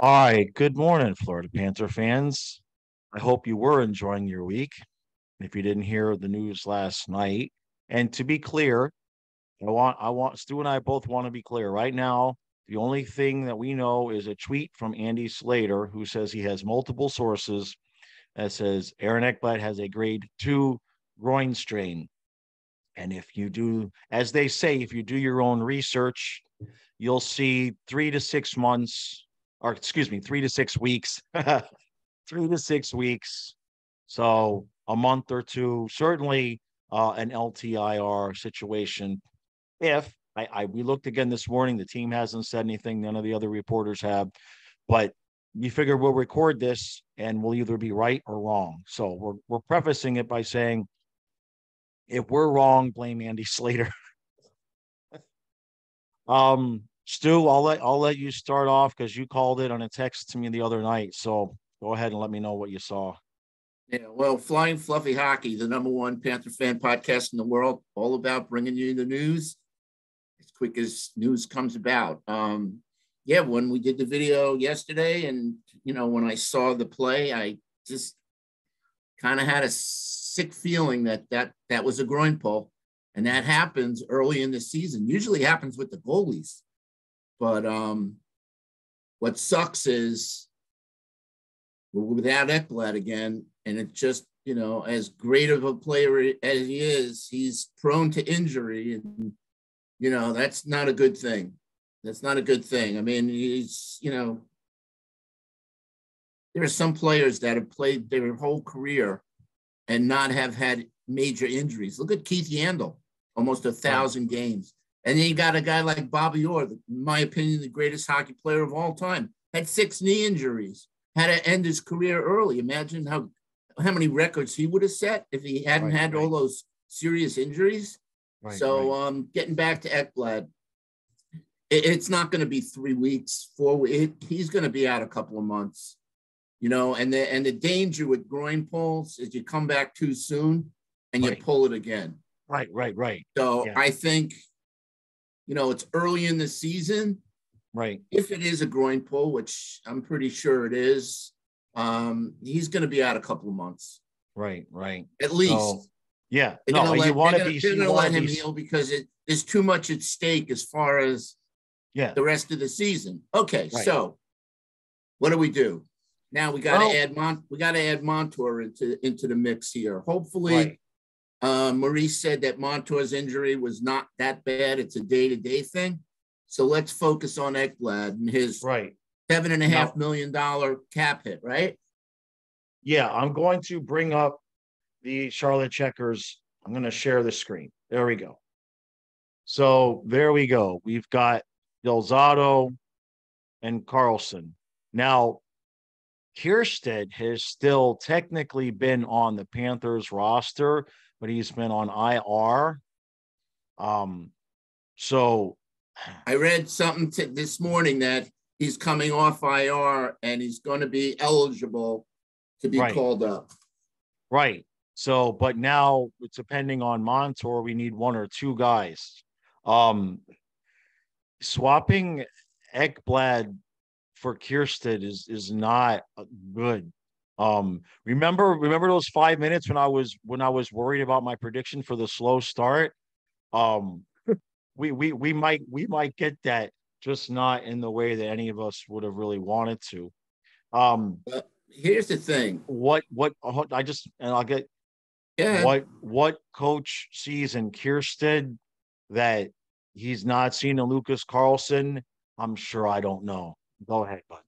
All right. Good morning, Florida Panther fans. I hope you were enjoying your week. If you didn't hear the news last night, and to be clear, I want Stu and I both want to be clear right now. The only thing that we know is a tweet from Andy Slater, who says he has multiple sources that says Aaron Ekblad has a grade 2 groin strain. And if you do, as they say, if you do your own research, you'll see 3 to 6 months, or excuse me, 3 to 6 weeks, 3 to 6 weeks. So a month or two, certainly an LTIR situation. If we looked again this morning, the team hasn't said anything. None of the other reporters have, but we figure we'll record this and we'll either be right or wrong. So we're prefacing it by saying, if we're wrong, blame Andy Slater. Stu, I'll let you start off because you called it on a text to me the other night. So go ahead and let me know what you saw. Yeah, well, Flying Fluffy Hockey, the #1 Panther fan podcast in the world, all about bringing you the news as quick as news comes about. Yeah, when we did the video yesterday, and when I saw the play, I just kind of had a sick feeling that was a groin pull, and that happens early in the season. Usually happens with the goalies, but what sucks is we're without Ekblad again, and it just, as great of a player as he is, he's prone to injury, and that's not a good thing. That's not a good thing. I mean, there are some players that have played their whole career and not have had major injuries. Look at Keith Yandel, almost 1,000 games. And then you got a guy like Bobby Orr, in my opinion, the greatest hockey player of all time, had 6 knee injuries, had to end his career early. Imagine how many records he would have set if he hadn't had all those serious injuries. Getting back to Ekblad, it's not going to be 3 weeks, 4 weeks. He's going to be out a couple of months, and the danger with groin pulls is you come back too soon and you pull it again. Right. So yeah. I think, it's early in the season. Right. If it is a groin pull, which I'm pretty sure it is, he's going to be out a couple of months. Right. At least. So, yeah. They're going to let him heal because there's too much at stake as far as the rest of the season. Okay, so what do? Now we got to add Montour into the mix here. Hopefully, Maurice said that Montour's injury was not that bad. It's a day-to-day thing. So let's focus on Ekblad and his $7.5 million cap hit, right? Yeah, I'm going to bring up the Charlotte Checkers. I'm going to share the screen. There we go. So there we go. We've got Delzato and Carlson. Now, Kiersted has still technically been on the Panthers roster, but he's been on IR. So I read something this morning that he's coming off IR and he's going to be eligible to be called up. Right. So, but now it's depending on Montour, we need 1 or 2 guys. Swapping Ekblad for Kiersted is not good. Remember those 5 minutes when I was worried about my prediction for the slow start? We might get that, just not in the way that any of us would have really wanted to. Here's the thing. What coach sees in Kiersted that he's not seen in Lucas Carlson? I'm sure I don't know. Go ahead, bud.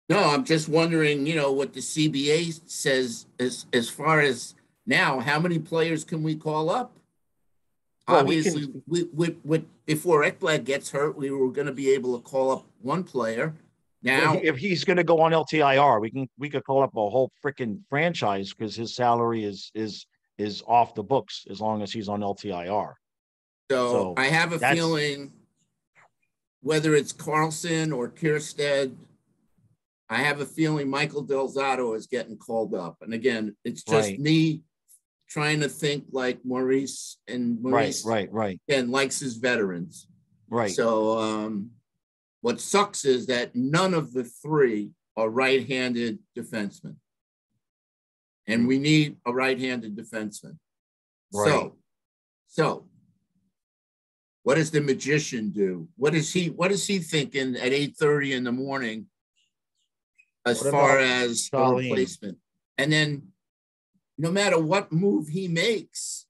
No, I'm just wondering, what the CBA says as far as now, how many players can we call up? Well, obviously, we before Ekblad gets hurt, we were going to be able to call up 1 player. Now, if he's going to go on LTIR, we could call up a whole freaking franchise because his salary is off the books as long as he's on LTIR. So I have a feeling, whether it's Carlson or Kiersted, I have a feeling Michael Delzato is getting called up. And again, it's just me trying to think like Maurice, and Maurice right. and likes his veterans. Right. So What sucks is that none of the three are right-handed defensemen. And we need a right-handed defenseman. Right. So what does the magician do? What is he thinking at 8:30 in the morning as far as a replacement? And then no matter what move he makes,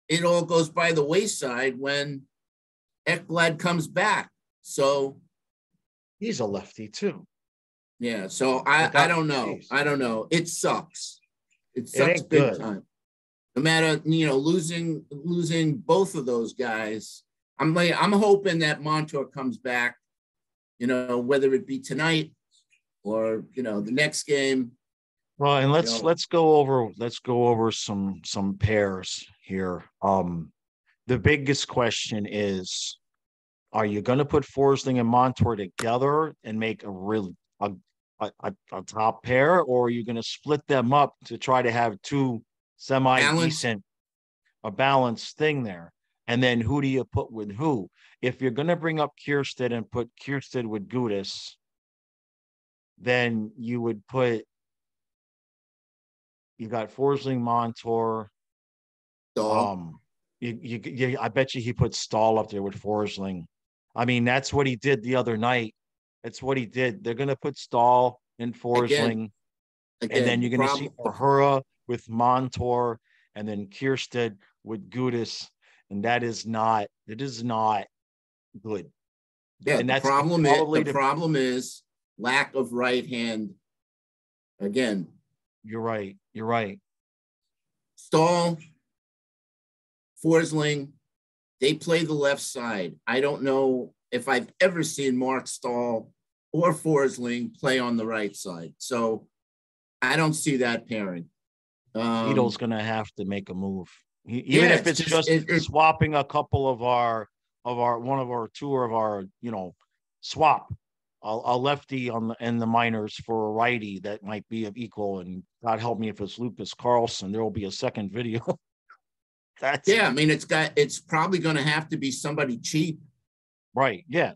it all goes by the wayside when Ekblad comes back. So he's a lefty too. Yeah. So I don't know. I don't know. It sucks. It sucks big time. No matter, losing both of those guys. I'm hoping that Montour comes back, whether it be tonight or, the next game. Well, and let's go over some pairs here. The biggest question is, are you going to put Forsling and Montour together and make a top pair, or are you going to split them up to try to have two semi-decent, a balanced thing there? And then who do you put with who? If you're going to bring up Kiersted and put Kiersted with Gudas, then you would you got Forsling, Montour. I bet you he put Stahl up there with Forsling. I mean, that's what he did the other night. That's what he did. They're going to put Stahl and Forsling. Again, and then you're going to see Ahura with Montour and then Kiersted with Gudas. And it is not good. Yeah, and the problem is lack of right hand. Again, you're right. Stahl, Forsling, they play the left side. I don't know if I've ever seen Mark Stahl or Forsling play on the right side. So I don't see that pairing. Needle's going to have to make a move. Even if it's just swapping a couple of our swap a lefty in the minors for a righty that might be of equal, and God help me if it's Lucas Carlson, there will be a second video. I mean, it's probably going to have to be somebody cheap. Right. Yeah.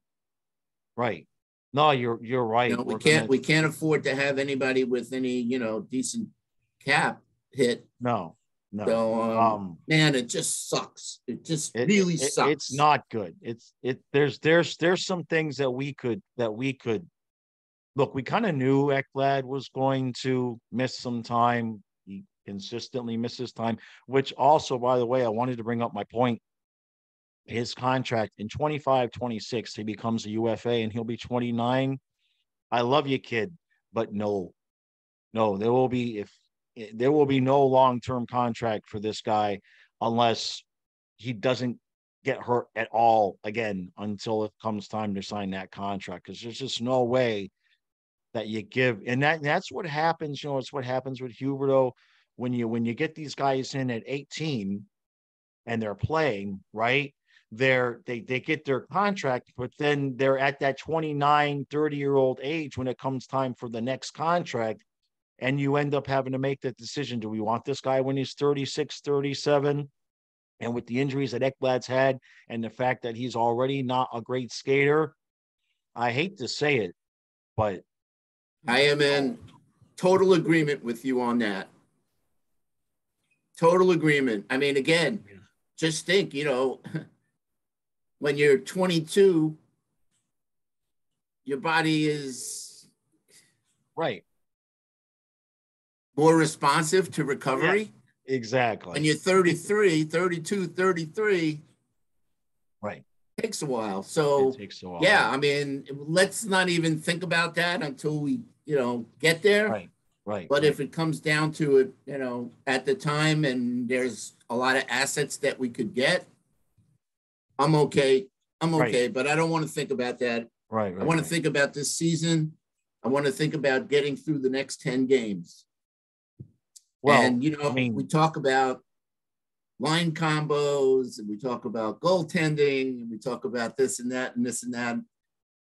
Right. No, you're right. We can't afford to have anybody with any, decent cap hit. No. So, man, it just sucks. It just really sucks. It's not good. There's some things that we could look. We kind of knew Ekblad was going to miss some time. He consistently misses time, which also, by the way, I wanted to bring up my point. His contract in 25-26, he becomes a UFA and he'll be 29. I love you, kid, but no, there will be no long-term contract for this guy unless he doesn't get hurt at all again until it comes time to sign that contract. Because there's just no way that you give, and that's what happens. It's what happens with Huberdeau when you get these guys in at 18 and they're playing, right? They get their contract, but then they're at that 29, 30-year-old age when it comes time for the next contract. And you end up having to make that decision. Do we want this guy when he's 36, 37? And with the injuries that Ekblad's had and the fact that he's already not a great skater, I hate to say it, but I am in total agreement with you on that. Total agreement. I mean, again, just think, when you're 22, your body is right. More responsive to recovery. Yeah, exactly. When you're 33, 32, 33, right. It takes a while. So, yeah, I mean, let's not even think about that until we, get there. Right. But if it comes down to it, at the time and there's a lot of assets that we could get, I'm okay. But I don't want to think about that. Right. I want to think about this season. I want to think about getting through the next 10 games. Well, and, we talk about line combos and we talk about goaltending and we talk about this and that and this and that.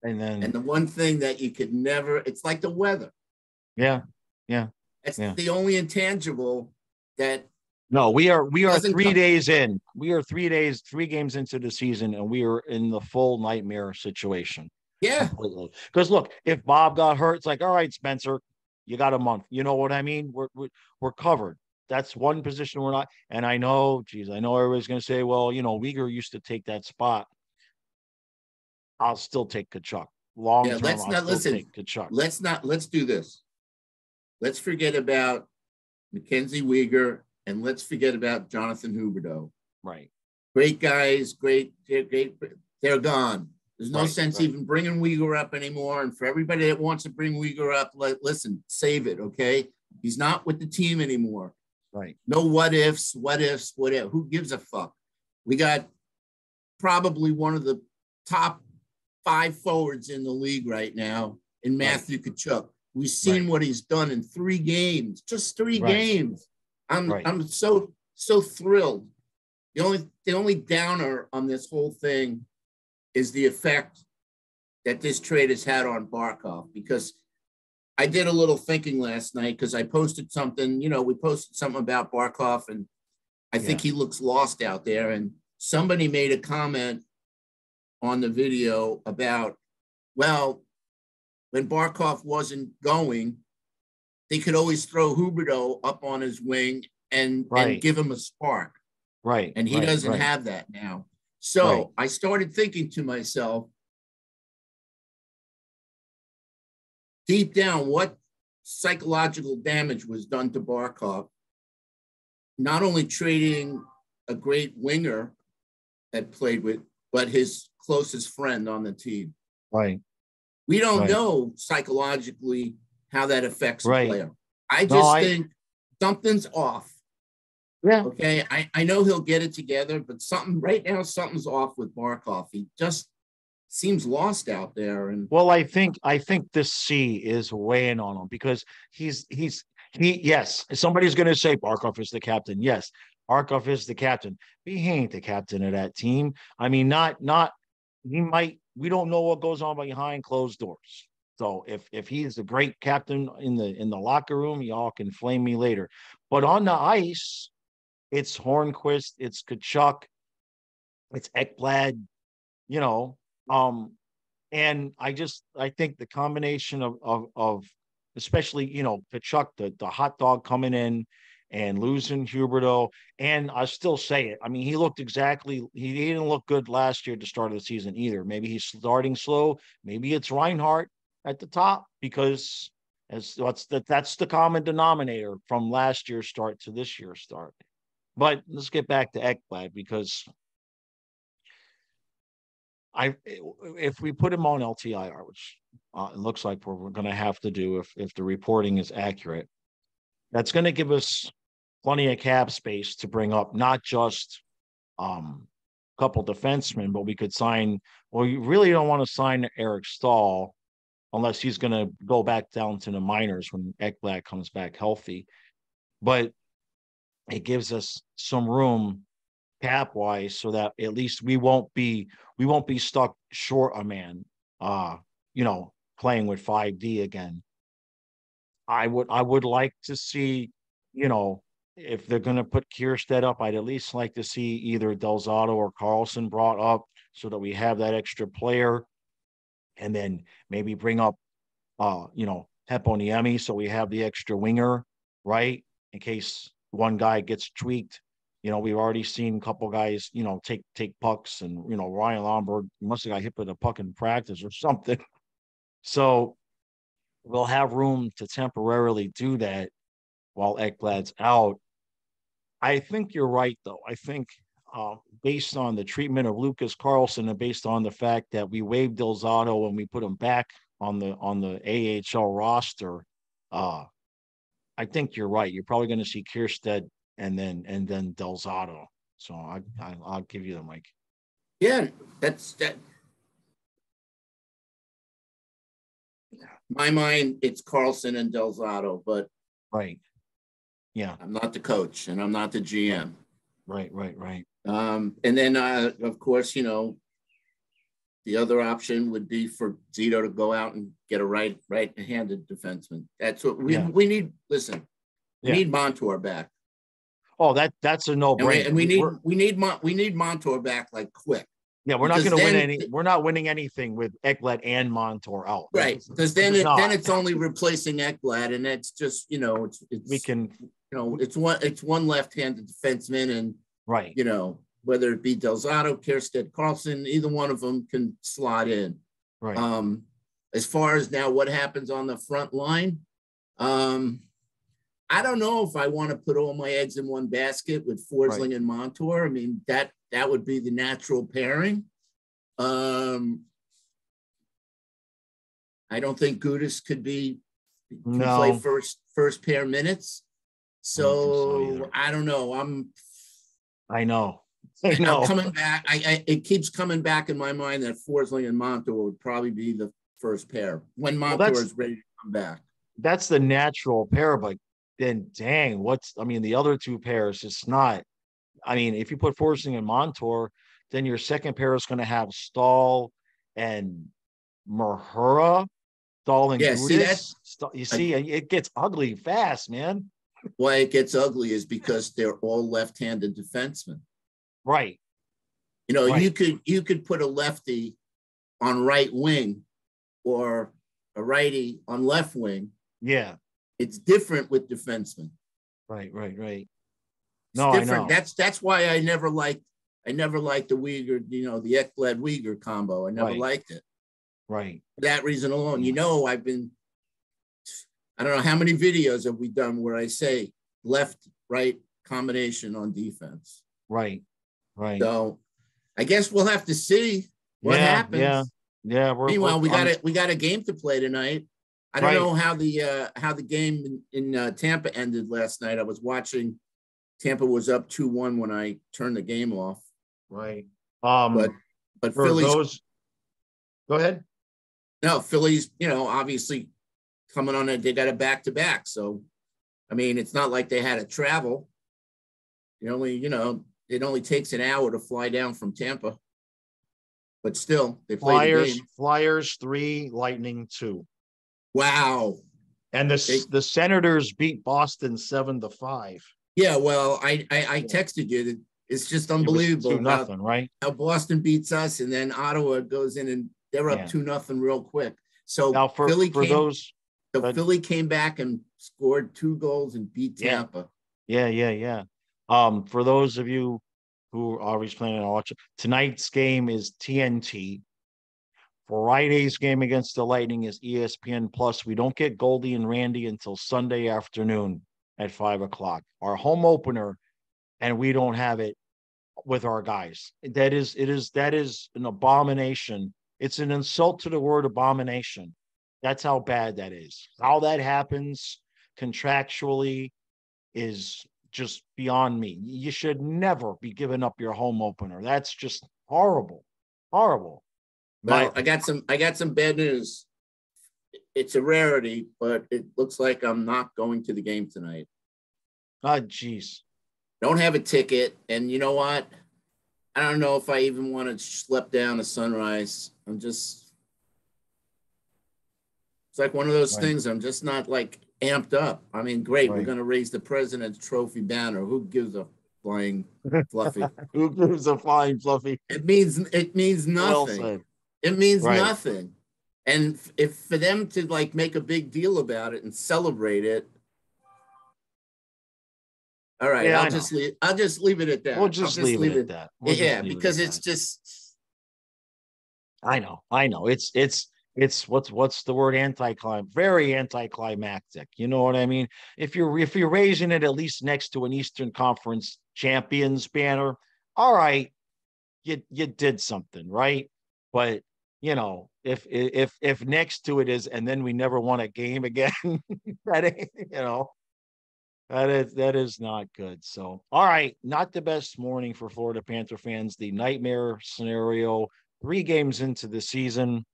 And the one thing that you could never, it's like the weather. Yeah. That's the only intangible that. No, we are 3 days in. We are 3 games into the season and we are in the full nightmare situation. Yeah. completely. Because look, if Bob got hurt, it's like, all right, Spencer, you got a month. You know what I mean? We're covered. That's one position we're not. And I know, geez, I know everybody's going to say, well, Uyghur used to take that spot. I'll still take Kachuk. Long Yeah. term, Let's I'll not still listen. take Kachuk. Let's do this. Let's forget about Mackenzie Weegar and let's forget about Jonathan Huberdeau. Right. Great guys, great. They're gone. There's no Right, sense right. even bringing Uyghur up anymore. And for everybody that wants to bring Uyghur up, listen, save it, okay? He's not with the team anymore. Right. No what ifs, whatever. Who gives a fuck? We got probably one of the top 5 forwards in the league right now in Matthew Kachuk. We've seen what he's done in 3 games, just 3 games. I'm so thrilled. The only downer on this whole thing is the effect that this trade has had on Barkov, because I did a little thinking last night because I posted something, we posted something about Barkov, and I think he looks lost out there. And somebody made a comment on the video about, well, when Barkov wasn't going, they could always throw Huberdeau up on his wing and give him a spark. Right. And he doesn't have that now. So I started thinking to myself, deep down, what psychological damage was done to Barkov, not only trading a great winger that played with, but his closest friend on the team. Right. We don't know psychologically how that affects a player. I think something's off. Yeah. Okay. I know he'll get it together, but something's off with Barkov. He just seems lost out there. And well, I think this C is weighing on him because yes, somebody's going to say Barkov is the captain. Yes, Barkov is the captain. But he ain't the captain of that team. I mean, we don't know what goes on behind closed doors. So if he's a great captain in the locker room, y'all can flame me later. But on the ice, it's Hornquist, it's Kachuk, it's Ekblad, and I think the combination of especially, Kachuk, the hot dog coming in and losing Huberdeau. And I still say it. I mean, he didn't look good last year at the start of the season either. Maybe he's starting slow. Maybe it's Reinhart at the top, because that's the common denominator from last year's start to this year's start. But let's get back to Ekblad, because if we put him on LTIR, which it looks like we're going to have to do if the reporting is accurate, that's going to give us plenty of cap space to bring up not just a couple defensemen, but we could sign. Well, you really don't want to sign Eric Stahl unless he's going to go back down to the minors when Ekblad comes back healthy. But it gives us some room cap wise so that at least we won't be stuck short a man, playing with 5D again. I would like to see, if they're going to put Kierstead up, I'd at least like to see either Delzato or Carlson brought up so that we have that extra player, and then maybe bring up, Heponiemi so we have the extra winger, right? In case one guy gets tweaked. We've already seen a couple guys, take pucks, and, Ryan Lomberg must have got hit with a puck in practice or something. So we'll have room to temporarily do that while Ekblad's out. I think you're right, though. I think based on the treatment of Lucas Carlson and based on the fact that we waived Delzato and we put him back on the AHL roster, I think you're right. You're probably going to see Kierstead and then Delzato. So I'll give you the mic. Yeah, that's that. My mind, it's Carlson and Delzato, but right. Yeah, I'm not the coach and I'm not the GM. Right. And then, of course, the other option would be for Zito to go out and get a right-handed defenseman. That's what we need. Listen, we need Montour back. Oh, that's a no-brainer. And we need Montour back like quick. Yeah, we're not because going to win then, any. We're not winning anything with Ekblad and Montour out. right? Because We're then just not. it's only replacing Ekblad, and it's just We can. it's one left-handed defenseman, and Right. Whether it be Delzato, Kiersted, Carlson, either one of them can slot in. Right. As far as now what happens on the front line, I don't know if I want to put all my eggs in one basket with Forsling and Montour. I mean, that would be the natural pairing. I don't think Gudis can play first pair minutes. So I don't know. I know. I'm coming back. It keeps coming back in my mind that Forsling and Montour would probably be the first pair when Montour is ready to come back. That's the natural pair, but then dang, the other two pairs, it's not. I mean, if you put Forsling and Montour, then your second pair is going to have Stahl and Mahura, Stahl and Gudis. You see, it gets ugly fast, man. Why it gets ugly is because they're all left-handed defensemen. Right. You could put a lefty on right wing or a righty on left wing. Yeah. It's different with defensemen. Right. No, I know. That's why I never liked the Uyghur, the Ekblad Uyghur combo. I never liked it. Right. For that reason alone. I don't know how many videos have we done where I say left-right combination on defense. Right. So I guess we'll have to see what happens. Yeah. Meanwhile, we got a game to play tonight. I don't know how the game in Tampa ended last night. I was watching. Tampa was up 2-1 when I turned the game off. Right. But Phillies. Go ahead. No, Phillies. Obviously coming on it. They got a back-to-back. So, I mean, it's not like they had to travel. It only takes an hour to fly down from Tampa. But still, they played the game. Flyers 3, Lightning 2. Wow. And the Senators beat Boston 7-5. Yeah, well, I texted you. It's just unbelievable. 2-0, right? How Boston beats us, and then Ottawa goes in and they're up 2-0 real quick. So now Philly came back and scored 2 goals and beat Tampa. Yeah. For those of you who are always planning on watching, tonight's game is TNT. Friday's game against the Lightning is ESPN Plus. We don't get Goldie and Randy until Sunday afternoon at 5:00. Our home opener, and we don't have it with our guys. That is an abomination. It's an insult to the word abomination. That's how bad that is. How that happens contractually is just beyond me. You should never be giving up your home opener. That's just horrible. Well, I got some bad news. It's a rarity, but it looks like I'm not going to the game tonight. Oh, geez. Don't have a ticket, and you know what? I don't know if I even want to schlep down to Sunrise. It's like one of those things. I'm just not like amped up. I mean, great. We're going to raise the President's Trophy banner. Who gives a flying fluffy? Who gives a flying fluffy? It means nothing. Well, it means nothing. And if for them to like make a big deal about it and celebrate it. All right, yeah, I'll just leave it at that. We'll just leave it at that. Because it's just. I know. It's what's the word very anticlimactic. You know what I mean? If you're raising it at least next to an Eastern Conference champions banner, all right, you did something, right? But if next to it is, and then we never won a game again, that is not good. So, all right, not the best morning for Florida Panther fans. The nightmare scenario, 3 games into the season.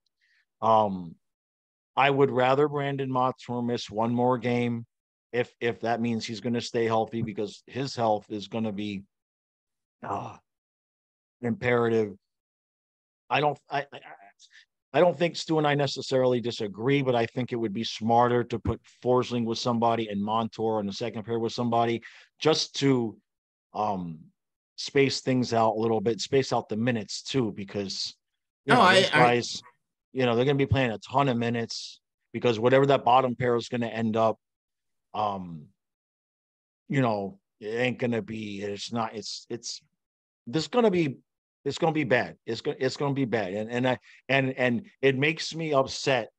I would rather Brandon Montour miss one more game if that means he's going to stay healthy, because his health is going to be imperative. I don't think Stu and I necessarily disagree, but I think it would be smarter to put Forsling with somebody and Montour in the second pair with somebody, just to space things out a little bit, space out the minutes too, because those I guys, they're going to be playing a ton of minutes because whatever that bottom pair is going to end up, it ain't going to be. It's not. It's this going to be. It's going to be bad. It's going to be bad, and it makes me upset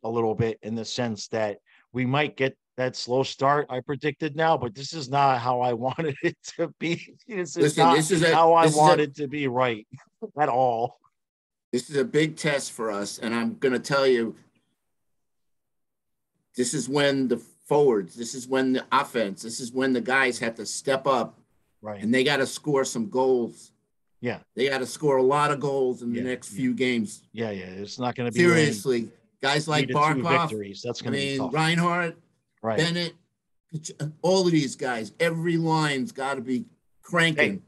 a little bit in the sense that we might get that slow start I predicted now, but this is not how I wanted it to be. This is not how I wanted to be right at all. This is a big test for us, and I'm going to tell you, this is when the forwards, this is when the offense, this is when the guys have to step up, right? And they got to score some goals. Yeah, they got to score a lot of goals in the next few games. Yeah, it's not going to be seriously. Guys like Barkov, victories. That's going to be tough. Reinhardt, right? Bennett, all of these guys. Every line's got to be cranking.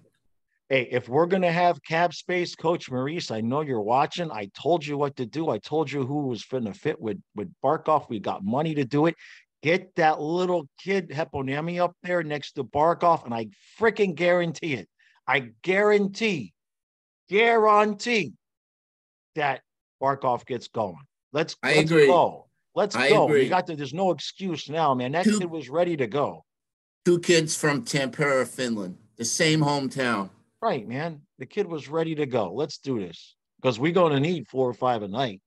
Hey, if we're going to have cap space, Coach Maurice, I know you're watching. I told you what to do. I told you who was going to fit with Barkov. We got money to do it. Get that little kid Heponiemi up there next to Barkov, and I freaking guarantee it. I guarantee that Barkov gets going. Let's go. Let's go. We got there's no excuse now, man. That kid was ready to go. 2 kids from Tampere, Finland, the same hometown. Right, man. The kid was ready to go. Let's do this because we're going to need 4 or 5 a night.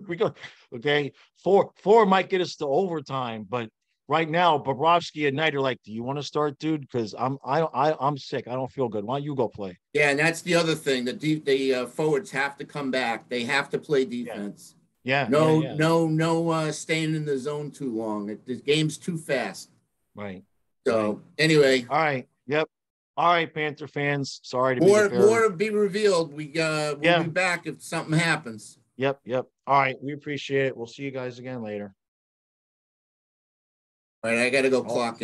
We go, okay. 4 might get us to overtime, but right now, Bobrovsky and Knight are like, "Do you want to start, dude? Because I'm sick. I don't feel good. Why don't you go play?" Yeah, and that's the other thing. The forwards have to come back. They have to play defense. No, staying in the zone too long. The game's too fast. Right. So anyway. All right. Yep. All right, Panther fans. Sorry to more to be revealed. We'll be back if something happens. Yep. All right. We appreciate it. We'll see you guys again later. All right, I got to go clock in.